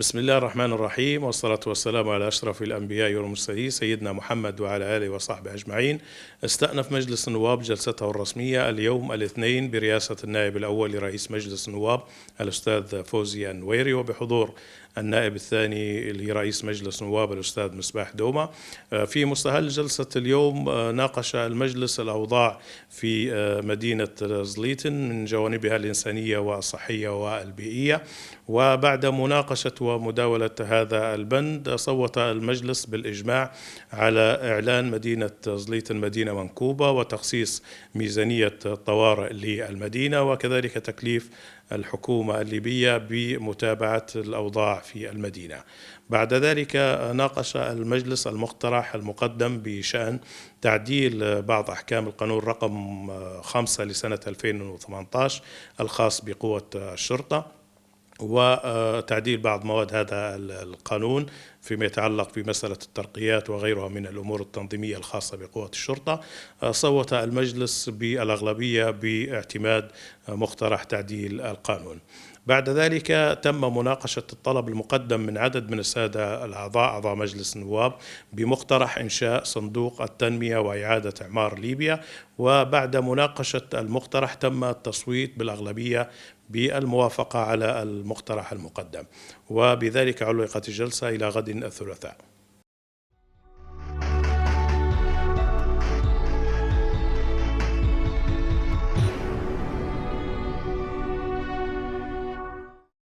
بسم الله الرحمن الرحيم، والصلاة والسلام على أشرف الأنبياء والمرسلين سيدنا محمد وعلى آله وصحبه أجمعين. استأنف مجلس النواب جلسته الرسمية اليوم الاثنين برئاسة النائب الأول لرئيس مجلس النواب الأستاذ فوزي النويري، وبحضور النائب الثاني لرئيس مجلس النواب الأستاذ مصباح دومة. في مستهل جلسة اليوم ناقش المجلس الأوضاع في مدينة زليتن من جوانبها الإنسانية والصحية والبيئية. وبعد مناقشة ومداولة هذا البند صوت المجلس بالإجماع على إعلان مدينة زليتن مدينة منكوبة وتخصيص ميزانية طوارئ للمدينة، وكذلك تكليف الحكومة الليبية بمتابعة الأوضاع في المدينة. بعد ذلك ناقش المجلس المقترح المقدم بشأن تعديل بعض أحكام القانون رقم 5 لسنة 2018 الخاص بقوة الشرطة، وتعديل بعض مواد هذا القانون فيما يتعلق بمسألة الترقيات وغيرها من الأمور التنظيمية الخاصة بقوة الشرطة. صوت المجلس بالأغلبية باعتماد مقترح تعديل القانون. بعد ذلك تم مناقشة الطلب المقدم من عدد من السادة أعضاء مجلس النواب بمقترح إنشاء صندوق التنمية وإعادة إعمار ليبيا، وبعد مناقشة المقترح تم التصويت بالأغلبية بالموافقة على المقترح المقدم، وبذلك علقت الجلسة إلى غد الثلاثاء.